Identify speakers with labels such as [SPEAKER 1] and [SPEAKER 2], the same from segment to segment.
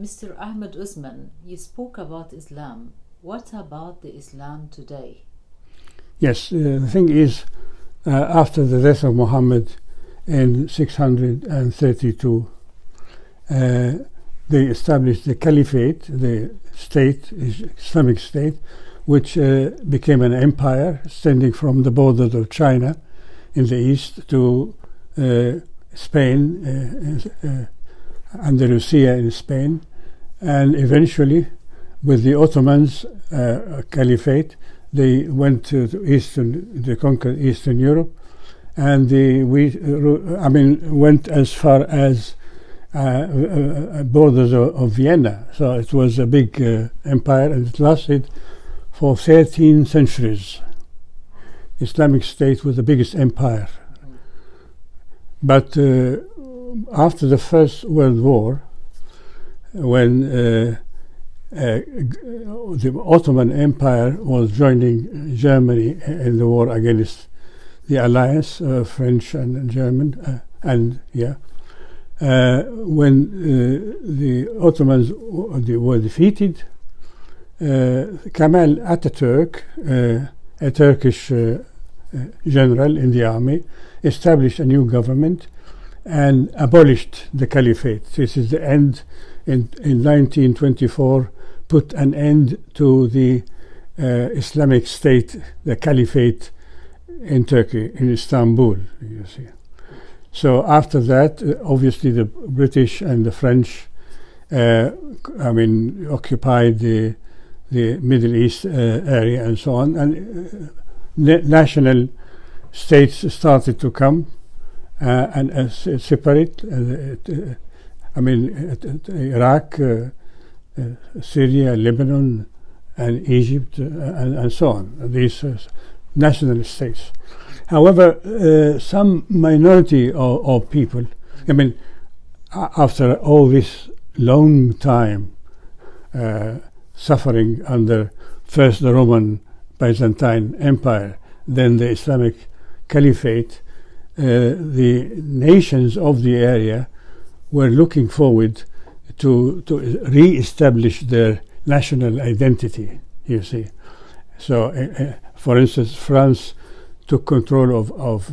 [SPEAKER 1] Mr. Ahmed Osman, you spoke about Islam. What about the Islam today?
[SPEAKER 2] Yes, the thing is, after the death of Muhammad in 632, they established the Caliphate, the state, Islamic state, which became an empire extending from the borders of China in the east to Spain, Andalusia in Spain, and eventually with the Ottomans Caliphate, they went they conquered Eastern Europe, and went as far as borders of Vienna. So it was a big empire, and it lasted for 13 centuries. Islamic State was the biggest empire. But after the First World War, when the Ottoman Empire was joining Germany in the war against the alliance, French and German, when the Ottomans were defeated, Kemal Atatürk, a Turkish general in the army, established a new government and abolished the Caliphate. This is the end in 1924, put an end to the Islamic State, the Caliphate in Turkey, in Istanbul, you see. So after that, obviously the British and the French, occupied the Middle East area and so on, and national states started to come and separate. Iraq, Syria, Lebanon, and Egypt, and so on. These national states. However, some minority of people, after all this long time suffering under first the Roman Byzantine Empire, then the Islamic Caliphate, the nations of the area were looking forward to re-establish their national identity, you see. So, for instance, France took control of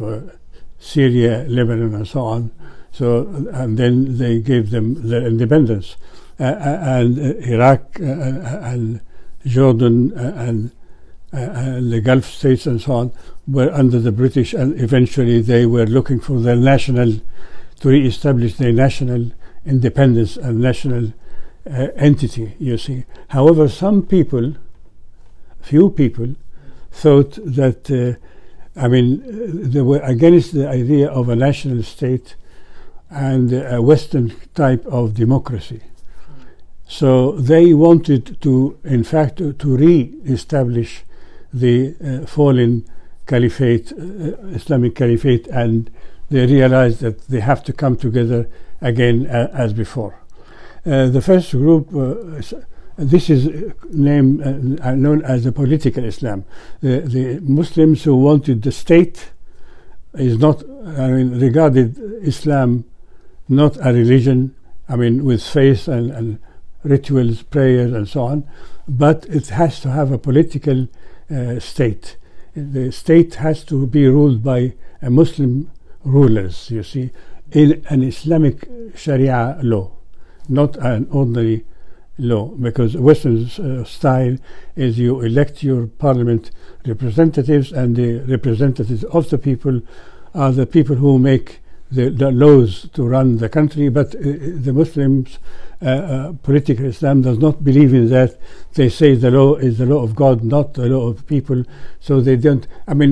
[SPEAKER 2] Syria, Lebanon, and so on. So, and then they gave them their independence. And Iraq and Jordan and the Gulf states and so on were under the British, and eventually they were looking for their to re-establish their national independence and national entity, you see. However, few people thought that, they were against the idea of a national state and a Western type of democracy. So they wanted to re-establish the fallen Caliphate, Islamic Caliphate, and they realized that they have to come together again as before. The first group, this is known as the political Islam. The Muslims who wanted the state regarded Islam not a religion, with faith and rituals, prayers, and so on, but it has to have a political state. The state has to be ruled by a Muslim rulers, you see, in an Islamic Sharia law, not an ordinary law, because Western style is you elect your parliament representatives, and the representatives of the people are the people who make the laws to run the country. But the Muslims, political Islam does not believe in that. They say the law is the law of God, not the law of people. So they don't,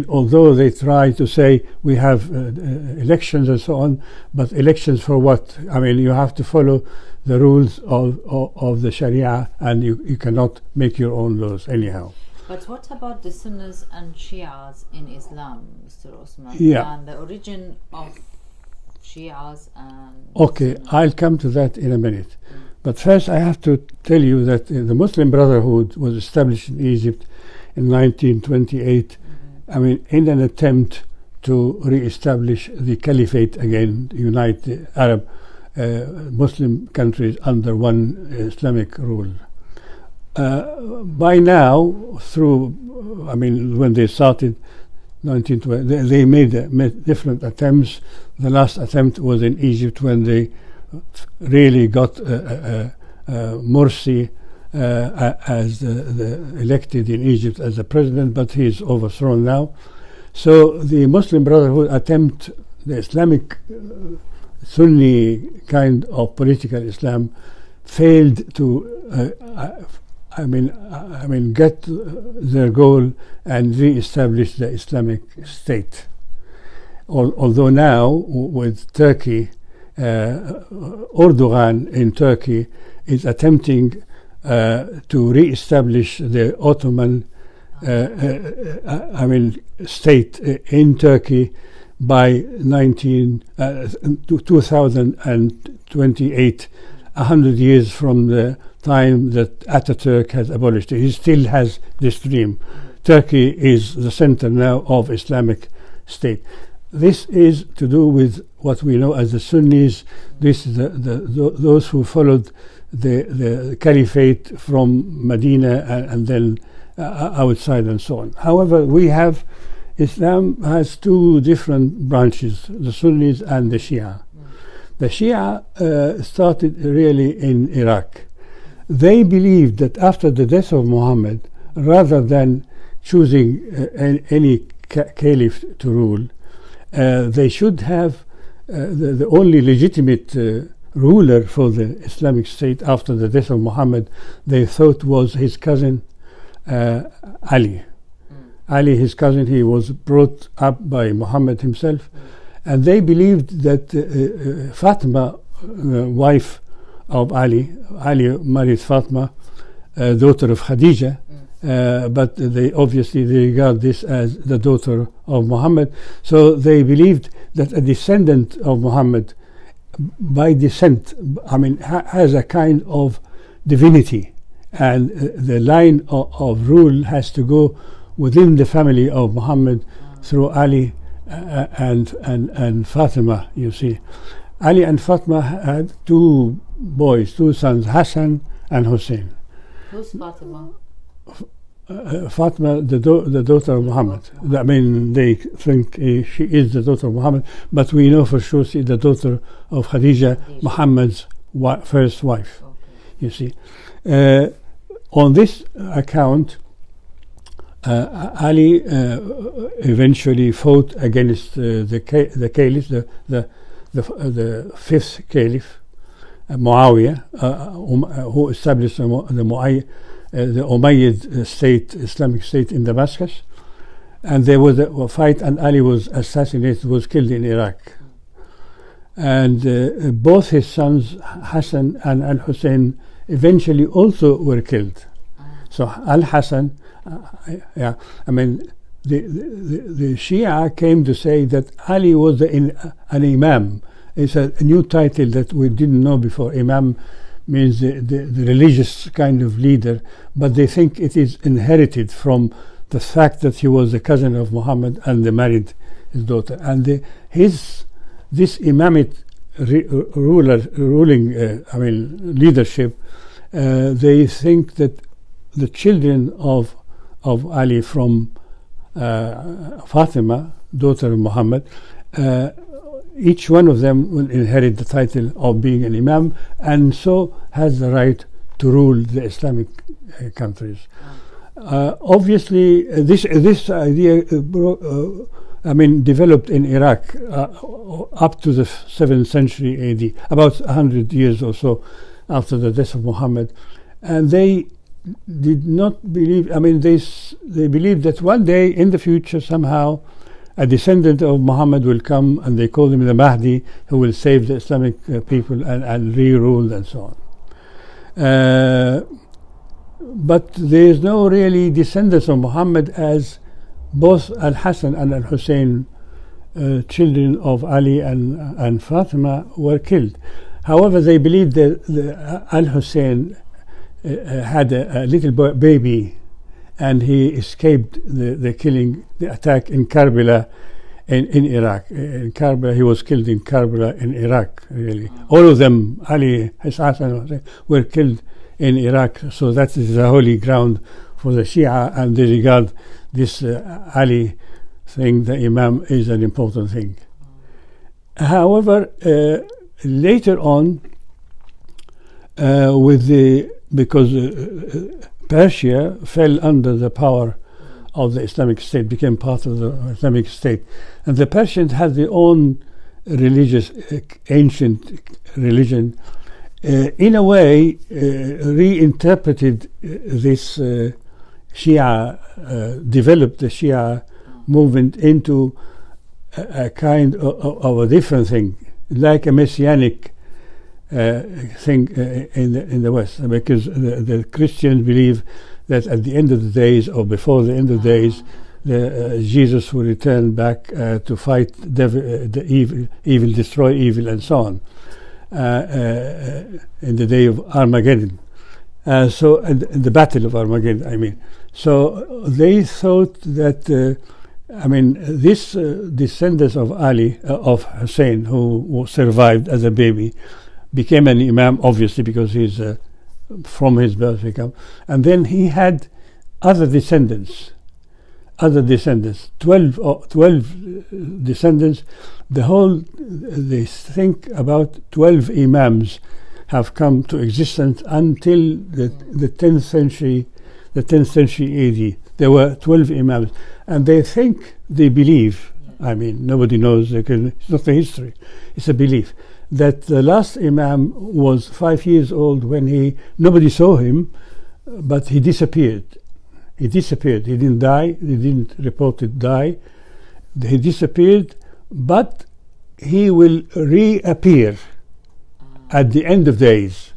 [SPEAKER 2] although they try to say we have elections and so on, but elections for what? You have to follow the rules of the Sharia, and you cannot make your own laws anyhow.
[SPEAKER 1] But what about the Sunnis and Shias in Islam, Mr. Osman?
[SPEAKER 2] Yeah.
[SPEAKER 1] And the origin of Shias and...
[SPEAKER 2] Okay,
[SPEAKER 1] Sunnis?
[SPEAKER 2] I'll come to that in a minute. But first I have to tell you that the Muslim Brotherhood was established in Egypt in 1928, in an attempt to re-establish the Caliphate again, unite the Arab Muslim countries under one Islamic rule. By now, when they started 1920, they made different attempts. The last attempt was in Egypt when they really got Morsi as the elected in Egypt as the president, but he is overthrown now. So the Muslim Brotherhood attempt the Islamic Sunni kind of political Islam failed to get their goal and re-establish the Islamic State. Although now with Turkey, Erdogan in Turkey is attempting to re-establish the Ottoman state in Turkey by 2028, 100 years from the time that Ataturk has abolished it. He still has this dream. Turkey is the center now of Islamic State. This is to do with what we know as the Sunnis. This is those who followed the Caliphate from Medina and then outside and so on. However, Islam has two different branches, the Sunnis and the Shia. The Shia started really in Iraq. They believed that after the death of Muhammad, rather than choosing any caliph to rule, they should have the only legitimate ruler for the Islamic State after the death of Muhammad, they thought was his cousin Ali. Ali, his cousin, he was brought up by Muhammad himself, and they believed that Fatima, wife of Ali married Fatima, daughter of Khadija, but they regard this as the daughter of Muhammad. So they believed that a descendant of Muhammad, by descent, has a kind of divinity, and the line of rule has to go within the family of Muhammad through Ali and Fatima. You see, Ali and Fatima had two sons, Hassan and Hussein.
[SPEAKER 1] Who's Fatima?
[SPEAKER 2] Fatima, the daughter of Muhammad. They think she is the daughter of Muhammad, but we know for sure she's the daughter of Khadija, Muhammad's first wife. Okay. You see, on this account, Ali eventually fought against the caliph, the fifth caliph, Muawiyah, who established the Umayyad state, Islamic State in Damascus, and there was a fight, and Ali was assassinated, was killed in Iraq, and both his sons, Hassan and Al Hussein, eventually also were killed. So Al Hassan, the Shia came to say that Ali was an imam. It's a new title that we didn't know before. Imam means the religious kind of leader, but they think it is inherited from the fact that he was the cousin of Muhammad and they married his daughter. And this imamate leadership, they think that the children of Ali from Fatima, daughter of Muhammad, each one of them will inherit the title of being an imam, and so has the right to rule the Islamic countries. Obviously, this idea developed in Iraq up to the 7th century AD, about 100 years or so after the death of Muhammad, and they did not believe. They believed that one day in the future somehow a descendant of Muhammad will come, and they call him the Mahdi, who will save the Islamic people and re-rule and so on. But there is no really descendants of Muhammad, as both Al-Hassan and Al-Hussein, children of Ali and Fatima, were killed. However, they believed that Al-Hussein had a little baby, and he escaped the attack in Karbala in Iraq. In Karbala, he was killed in Karbala in Iraq, really. All of them, Ali, Hassan, were killed in Iraq. So that is the holy ground for the Shia, and they regard this Ali thing, the Imam, is an important thing. However, later on, because Persia fell under the power of the Islamic State, became part of the Islamic State, and the Persians had their own religious, ancient religion. In a way, reinterpreted this Shia, developed the Shia movement into a kind of a different thing, like a messianic thing in the West, because the Christians believe that at the end of the days, or before the end of the days, Jesus will return back to fight the evil, destroy evil, and so on, in the day of Armageddon. So the battle of Armageddon, I mean. So they thought that, this descendants of Ali, of Hussein, who survived as a baby, became an Imam, obviously, because he's from his birth become. And then he had other descendants, 12 descendants. They think about 12 Imams have come to existence until the 10th century AD. There were 12 Imams, and they believe, nobody knows, it's not a history, it's a belief, that the last Imam was 5 years old when nobody saw him, but he disappeared. He didn't die, he didn't reported die. He disappeared, but he will reappear at the end of days,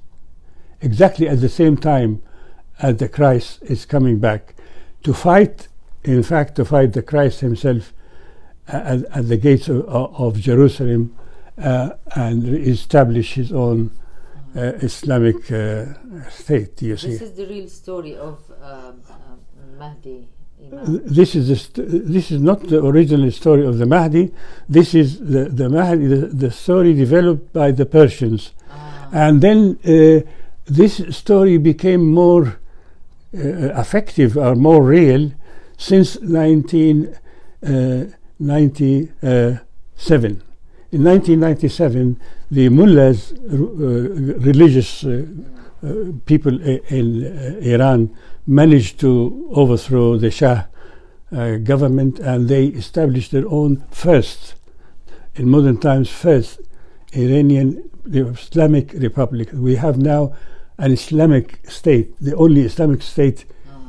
[SPEAKER 2] exactly at the same time as the Christ is coming back to fight the Christ himself at the gates of Jerusalem, and establish his own Islamic state. You see,
[SPEAKER 1] this is the real story of Mahdi. Imam.
[SPEAKER 2] This is not the original story of the Mahdi. This is the Mahdi, the story developed by the Persians, and then this story became more effective or more real since 1997. In 1997, the mullahs, religious people in Iran, managed to overthrow the Shah government, and they established their own in modern times, Iranian Islamic Republic. We have now an Islamic state. The only Islamic state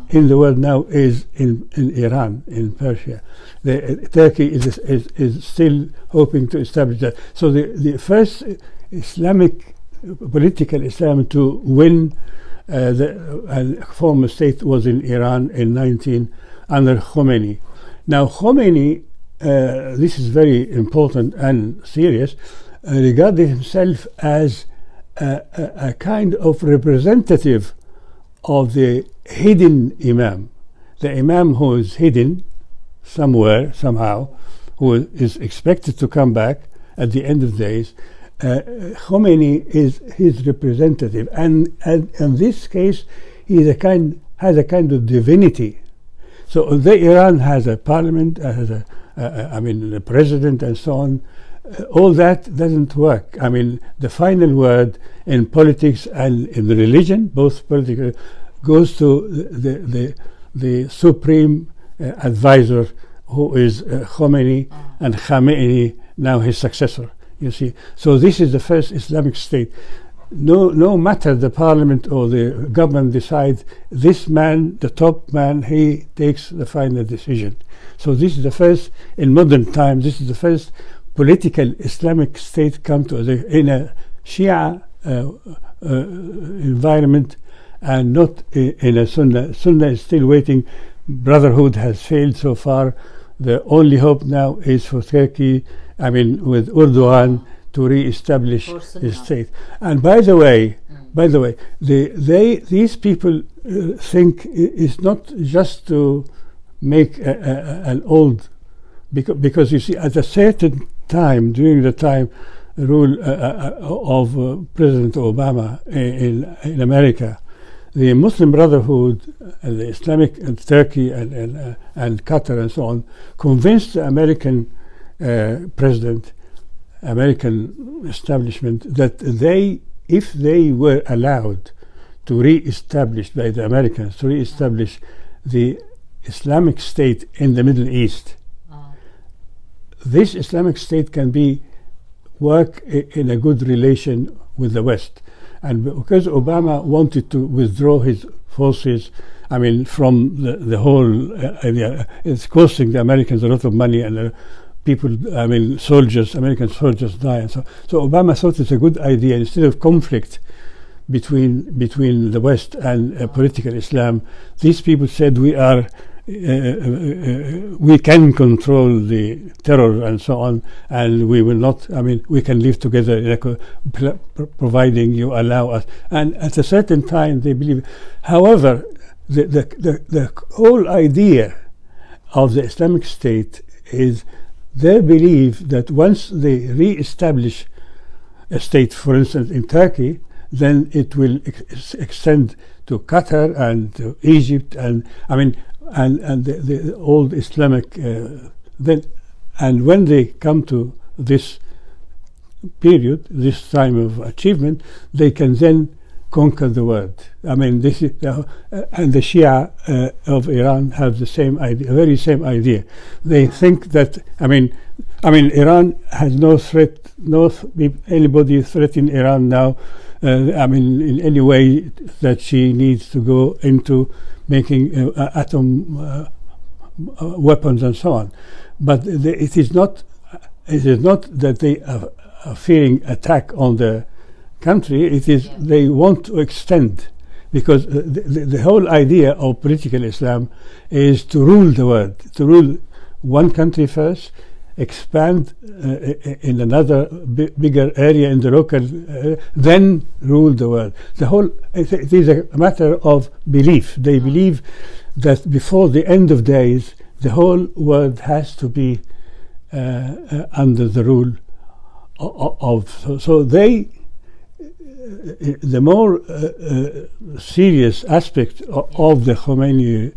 [SPEAKER 2] in the world now is in Iran, in Persia. Turkey is still hoping to establish that. So the first Islamic, political Islam to win and form a state was in Iran under Khomeini. Now Khomeini, this is very important and serious, regarded himself as a kind of representative of the hidden Imam, the Imam who is hidden somewhere, somehow, who is expected to come back at the end of days. Khomeini is his representative, and in this case, he has a kind of divinity. So Iran has a parliament, has a president, and so on. All that doesn't work. The final word in politics and in religion, both political, goes to the supreme advisor, who is Khomeini, and Khamenei, now his successor. You see, so this is the first Islamic state. No matter the parliament or the government decides, this man, the top man, he takes the final decision. So this is the first, in modern times, this is the first political Islamic state come to in a Shia environment, and not in a Sunnah. Sunnah is still waiting. Brotherhood has failed so far. The only hope now is for Turkey, with Erdogan, to re-establish the state. And by the way, these people think it's not just to make an old because you see, at a certain time, during the time rule of President Obama in America, the Muslim Brotherhood, the Islamic and Turkey and Qatar and so on, convinced the American president, American establishment, that if they were allowed to re-establish by the Americans, to re-establish the Islamic State in the Middle East, this Islamic State can work in a good relation with the West. And because Obama wanted to withdraw his forces, I mean, from the whole area, it's costing the Americans a lot of money, and people, I mean, American soldiers die. And so Obama thought it's a good idea, instead of conflict between the West and political Islam, these people said we can control the terror and so on, and we will not, I mean, we can live together providing you allow us. And at a certain time they believe. However, the whole idea of the Islamic State is their belief that once they re-establish a state, for instance in Turkey, then it will extend to Qatar and to Egypt, and I mean, and the old Islamic then, and when they come to this period, this time of achievement, they can then conquer the world. I mean, this is and the Shia of Iran have the same idea, very same idea. They think that I mean, Iran has no threat, anybody threatening Iran now. I mean, in any way that she needs to go into making atom weapons and so on. But it is not that they are fearing attack on the country. It is they want to extend, because the whole idea of political Islam is to rule the world, to rule one country first, expand in another bigger area in the local, then rule the world. It is a matter of belief. They believe that before the end of days, the whole world has to be under the rule of. So they, the more serious aspect of the Khomeini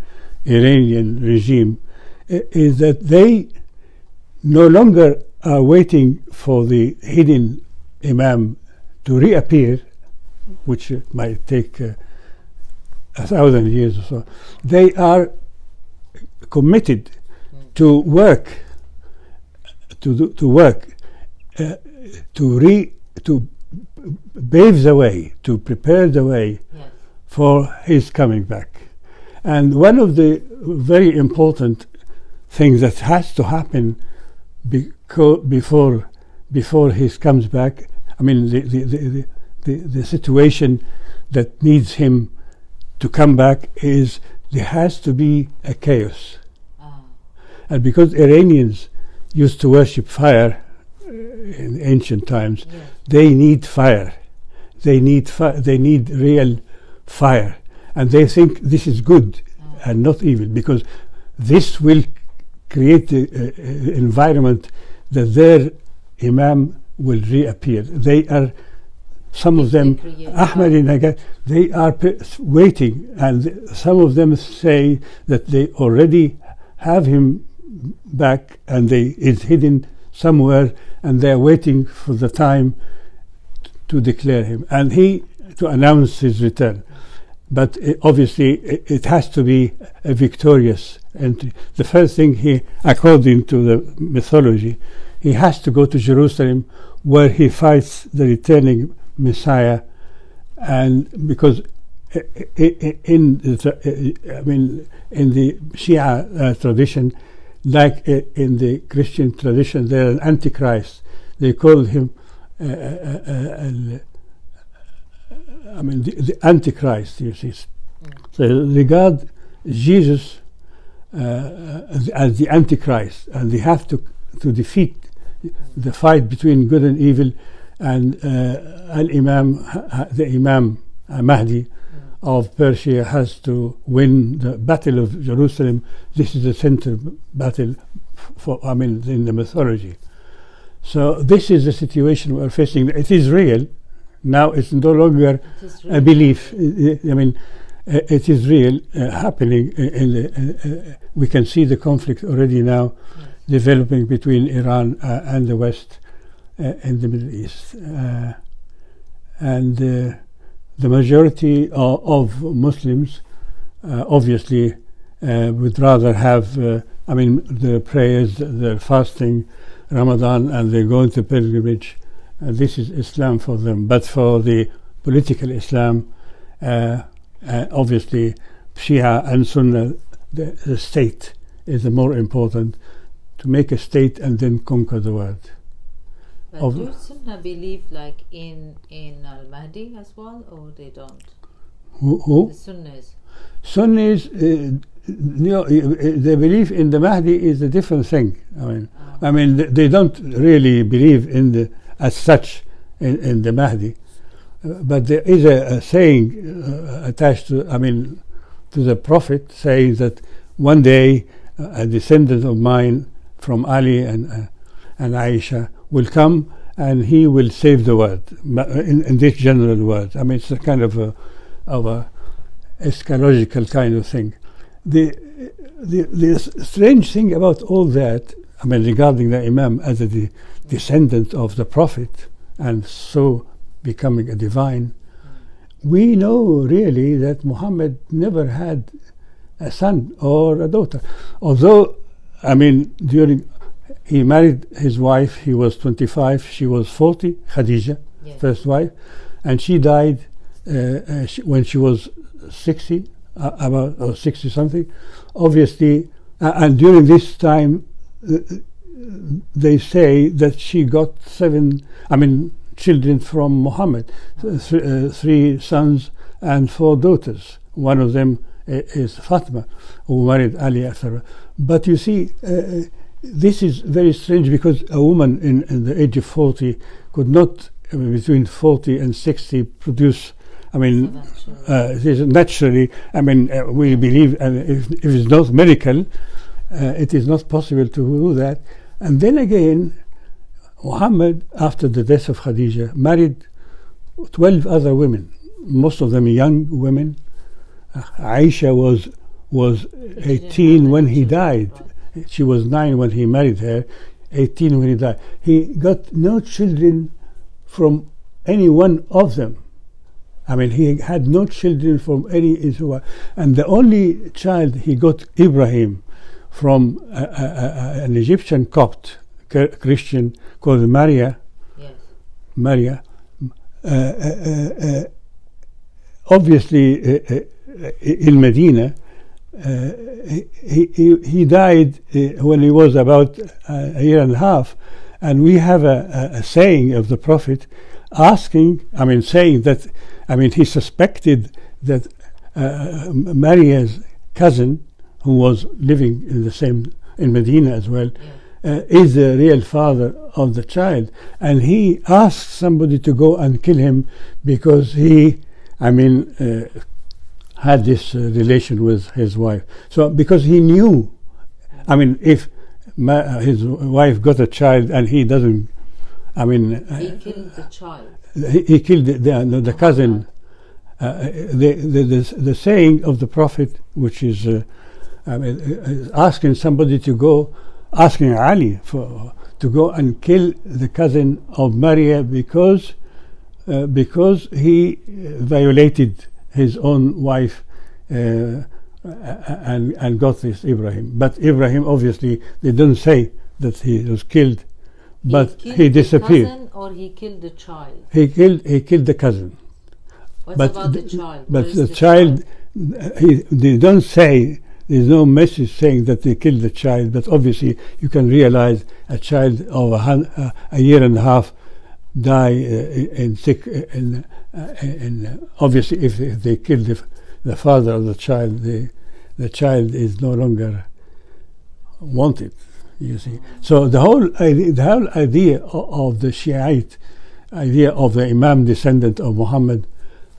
[SPEAKER 2] Iranian regime is that they no longer are waiting for the hidden imam to reappear, which might take 1,000 years or so. They are committed to work, to pave the way, to prepare the way for his coming back. And one of the very important things that has to happen before he comes back, I mean, the situation that needs him to come back is there has to be a chaos. And because Iranians used to worship fire in ancient times, they need fire. They need real fire, and they think this is good and not evil, because this will create the environment that their imam will reappear. They are, some of them, Ahmed and Nagat, they are waiting, and some of them say that they already have him back and is hidden somewhere, and they are waiting for the time to declare him and to announce his return. But obviously it has to be a victorious entry. The first thing according to the mythology, he has to go to Jerusalem, where he fights the returning Messiah, and because in the Shia tradition, like in the Christian tradition, there is an Antichrist. They call him the Antichrist, you see. So they regard Jesus as the Antichrist, and they have to defeat the fight between good and evil, and the Imam Mahdi of Persia has to win the Battle of Jerusalem. This is the center battle in the mythology. So this is the situation we're facing. It is real. Now it's no longer a belief. It is real, happening. We can see the conflict already now developing between Iran and the West in the Middle East. And the majority of Muslims obviously would rather have, the prayers, the fasting, Ramadan, and they go into pilgrimage. This is Islam for them. But for the political Islam, obviously Shia and Sunni, the state is the more important, to make a state and then conquer the world.
[SPEAKER 1] But do Sunni believe like in Al-Mahdi as well, or they don't?
[SPEAKER 2] Who?
[SPEAKER 1] The Sunnis.
[SPEAKER 2] Sunnis, they believe in the Mahdi is a different thing. They don't really believe in as such in the Mahdi. But there is a saying attached to the Prophet, saying that one day a descendant of mine from Ali and Aisha will come and he will save the world, in this general word. It's a kind of a eschatological kind of thing. The strange thing about all that, regarding the Imam as a descendant of the Prophet and so becoming a divine, we know really that Muhammad never had a son or a daughter. Although, during he married his wife, he was 25, she was 40, Khadija, first wife, and she died when she was 60, or 60 something. Obviously, and during this time, they say that she got children from Muhammad, 3 sons and 4 daughters. One of them is Fatima, who married Ali after. But you see, this is very strange, because a woman in the age of 40 could not, between 40 and 60, produce. It is naturally. We believe, if it's not miracle, it is not possible to do that. And then again, Muhammad, after the death of Khadija, married 12 other women, most of them young women. Aisha was 18 when he died. She was 9 when he married her, 18 when he died. He got no children from any one of them. He had no children from any Israel. And the only child he got, Ibrahim, from an Egyptian Copt Christian called Maria.
[SPEAKER 1] Yes.
[SPEAKER 2] Maria. Obviously, in Medina, he died when he was about a year and a half, and we have a saying of the Prophet saying that, he suspected that Maria's cousin, who was living in Medina as well, is the real father of the child, and he asked somebody to go and kill him because he, had this relation with his wife. So because he knew, if his wife got a child and he doesn't,
[SPEAKER 1] he killed the child.
[SPEAKER 2] He killed the cousin. The saying of the Prophet, which is asking somebody to go, asking Ali to go and kill the cousin of Maria because he violated his own wife and got this Ibrahim. But Ibrahim, obviously, they don't say that he was killed, but he disappeared.
[SPEAKER 1] The cousin, or he killed the child?
[SPEAKER 2] He killed the cousin.
[SPEAKER 1] What about the child?
[SPEAKER 2] But the child, they don't say. There's no message saying that they killed the child, but obviously you can realize a child of a year and a half die obviously if they kill the father of the child, the child is no longer wanted. You see, so the whole idea of the Shiite idea of the Imam descendant of Muhammad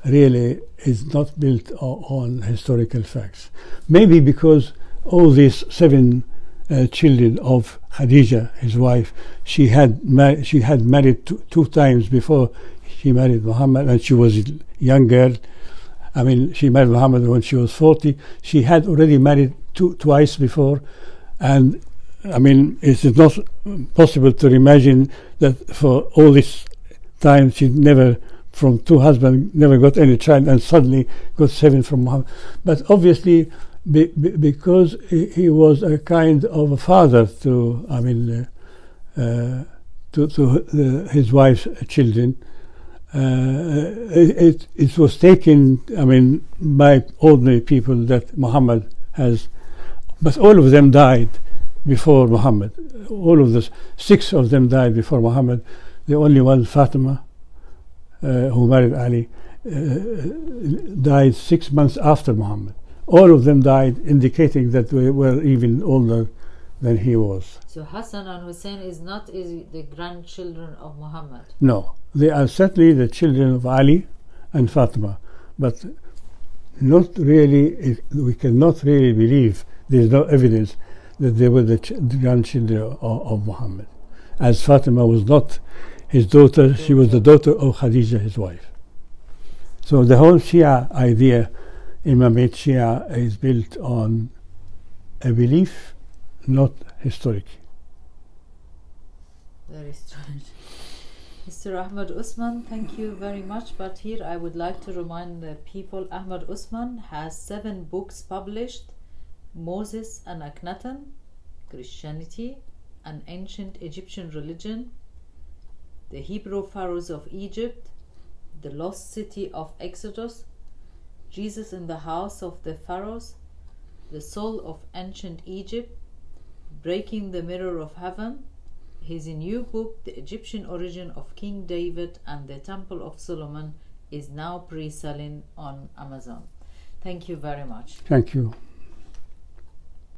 [SPEAKER 2] really is not built on historical facts. Maybe because all these 7 children of Khadija, his wife. She had married two times before she married Muhammad, and she was a young girl. I mean, she married Muhammad when she was 40. She had already married twice before, and I mean, it is not possible to imagine that for all this time she never, from two husbands, never got any child, and suddenly got 7 from Muhammad. But obviously, because he was a kind of a father to, I mean, to his wife's children, it was taken, I mean, by ordinary people that Muhammad has, but all of them died before Muhammad. All of the 6 of them died before Muhammad. The only one, Fatima, who married Ali, died 6 months after Muhammad. All of them died, indicating that they were even older than he was.
[SPEAKER 1] So Hassan and Hussein is not the grandchildren of Muhammad?
[SPEAKER 2] No, they are certainly the children of Ali and Fatima, but not really. We cannot really believe, there is no evidence that they were the grandchildren of Muhammad, as Fatima was not his daughter. She was the daughter of Khadija, his wife. So the whole Shia idea, Imamate Shia, is built on a belief, not historic.
[SPEAKER 1] Very strange. Mr. Ahmed Osman, thank you very much. But here I would like to remind the people, Ahmed Osman has 7 books published: Moses and Akhenaten, Christianity, An Ancient Egyptian Religion, The Hebrew Pharaohs of Egypt, The Lost City of Exodus, Jesus in the House of the Pharaohs, The Soul of Ancient Egypt, Breaking the Mirror of Heaven. His new book, The Egyptian Origin of King David and the Temple of Solomon, is now pre-selling on Amazon. Thank you very much.
[SPEAKER 2] Thank you.